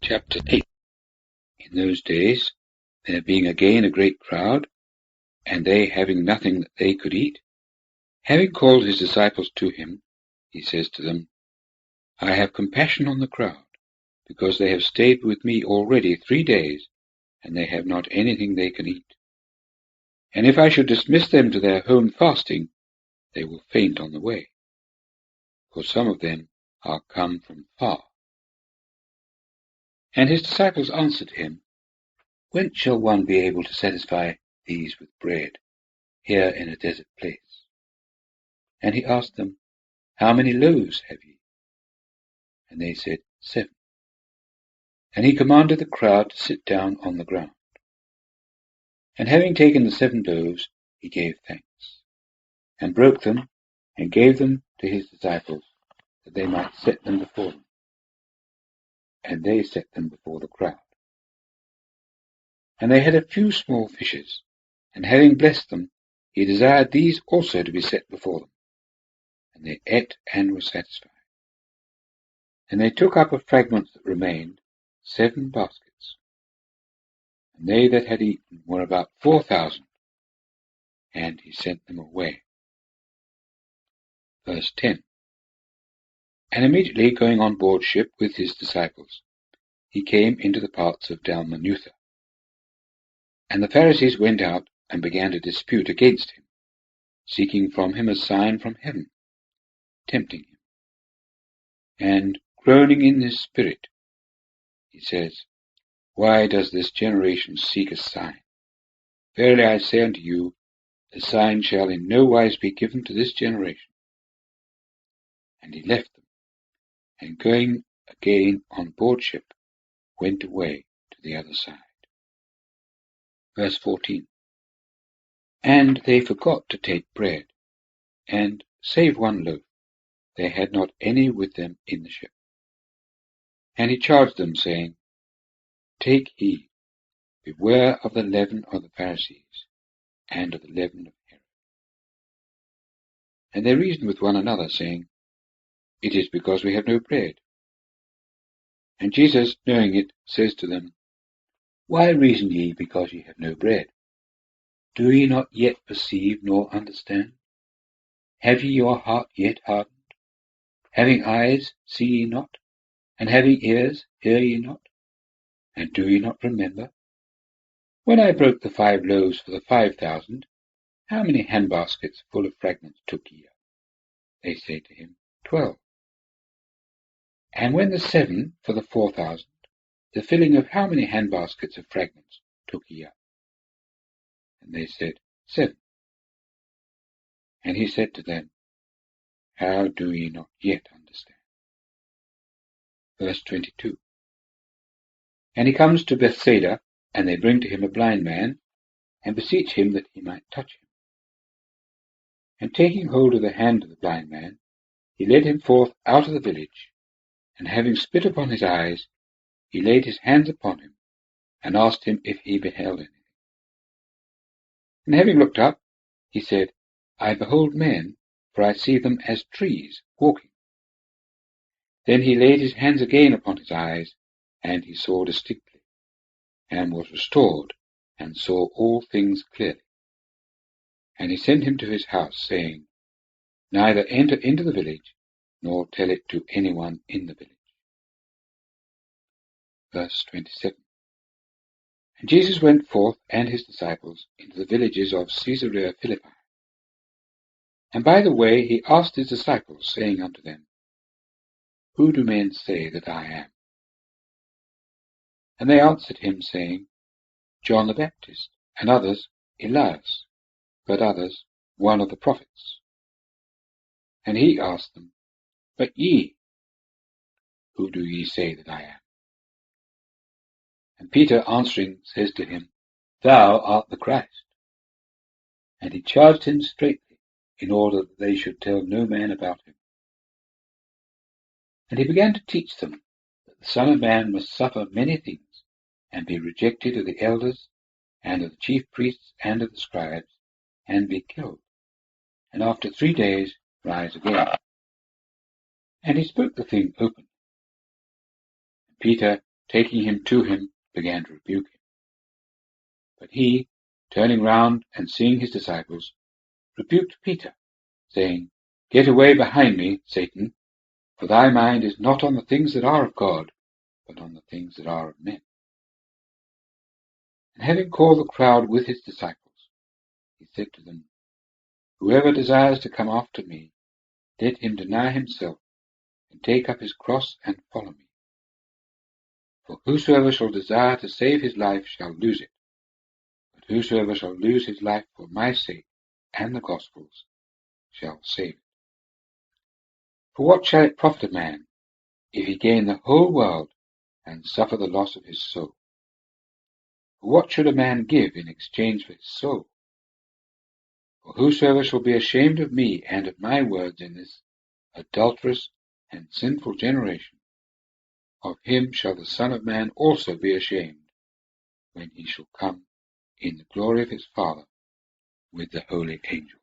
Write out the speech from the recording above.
Chapter 8. In those days, there being again a great crowd, and they having nothing that they could eat, having called his disciples to him, he says to them, I have compassion on the crowd, because they have stayed with me already 3 days, and they have not anything they can eat. And if I should dismiss them to their home fasting, they will faint on the way, for some of them are come from far. And his disciples answered him, When shall one be able to satisfy these with bread, here in a desert place? And he asked them, How many loaves have ye? And they said, 7. And he commanded the crowd to sit down on the ground. And having taken the 7 loaves, he gave thanks, and broke them, and gave them to his disciples, that they might set them before them. And they set them before the crowd. And they had a few small fishes, and having blessed them, he desired these also to be set before them. And they ate and were satisfied. And they took up of fragments that remained 7 baskets. And they that had eaten were about 4,000. And he sent them away. Verse 10. And immediately going on board ship with his disciples, he came into the parts of Dalmanutha. And the Pharisees went out and began to dispute against him, seeking from him a sign from heaven, tempting him. And groaning in his spirit, he says, Why does this generation seek a sign? Verily I say unto you, the sign shall in no wise be given to this generation. And he left them, and going again on board ship, went away to the other side. Verse 14. And they forgot to take bread, and, save 1 loaf, they had not any with them in the ship. And he charged them, saying, Take heed, beware of the leaven of the Pharisees, and of the leaven of Herod. And they reasoned with one another, saying, It is because we have no bread. And Jesus, knowing it, says to them, Why reason ye because ye have no bread? Do ye not yet perceive nor understand? Have ye your heart yet hardened? Having eyes, see ye not? And having ears, hear ye not? And do ye not remember? When I broke the 5 loaves for the 5,000, how many handbaskets full of fragments took ye up? They say to him, 12. And when the 7 for the 4,000, the filling of how many handbaskets of fragments took ye up? And they said, 7. And he said to them, How do ye not yet understand? Verse 22. And he comes to Bethsaida, and they bring to him a blind man, and beseech him that he might touch him. And taking hold of the hand of the blind man, he led him forth out of the village, and having spit upon his eyes, he laid his hands upon him, and asked him if he beheld anything. And having looked up, he said, I behold men, for I see them as trees walking. Then he laid his hands again upon his eyes, and he saw distinctly, and was restored, and saw all things clearly. And he sent him to his house, saying, Neither enter into the village, nor tell it to anyone in the village. Verse 27. And Jesus went forth and his disciples into the villages of Caesarea Philippi. And by the way he asked his disciples, saying unto them, Who do men say that I am? And they answered him, saying, John the Baptist, and others, Elias, but others, one of the prophets. And he asked them, But ye, who do ye say that I am? And Peter answering says to him, Thou art the Christ. And he charged him straitly, in order that they should tell no man about him. And he began to teach them that the Son of Man must suffer many things, and be rejected of the elders, and of the chief priests, and of the scribes, and be killed, and after 3 days rise again. And he spoke the thing openly. Peter, taking him to him, began to rebuke him. But he, turning round and seeing his disciples, rebuked Peter, saying, "Get away behind me, Satan, for thy mind is not on the things that are of God, but on the things that are of men." And having called the crowd with his disciples, he said to them, "Whoever desires to come after me, let him deny himself, and take up his cross and follow me. For whosoever shall desire to save his life shall lose it, but whosoever shall lose his life for my sake and the gospel's shall save it. For what shall it profit a man, if he gain the whole world and suffer the loss of his soul? For what should a man give in exchange for his soul? For whosoever shall be ashamed of me and of my words in this adulterous and sinful generation, of him shall the Son of Man also be ashamed, when he shall come in the glory of his Father with the holy angels."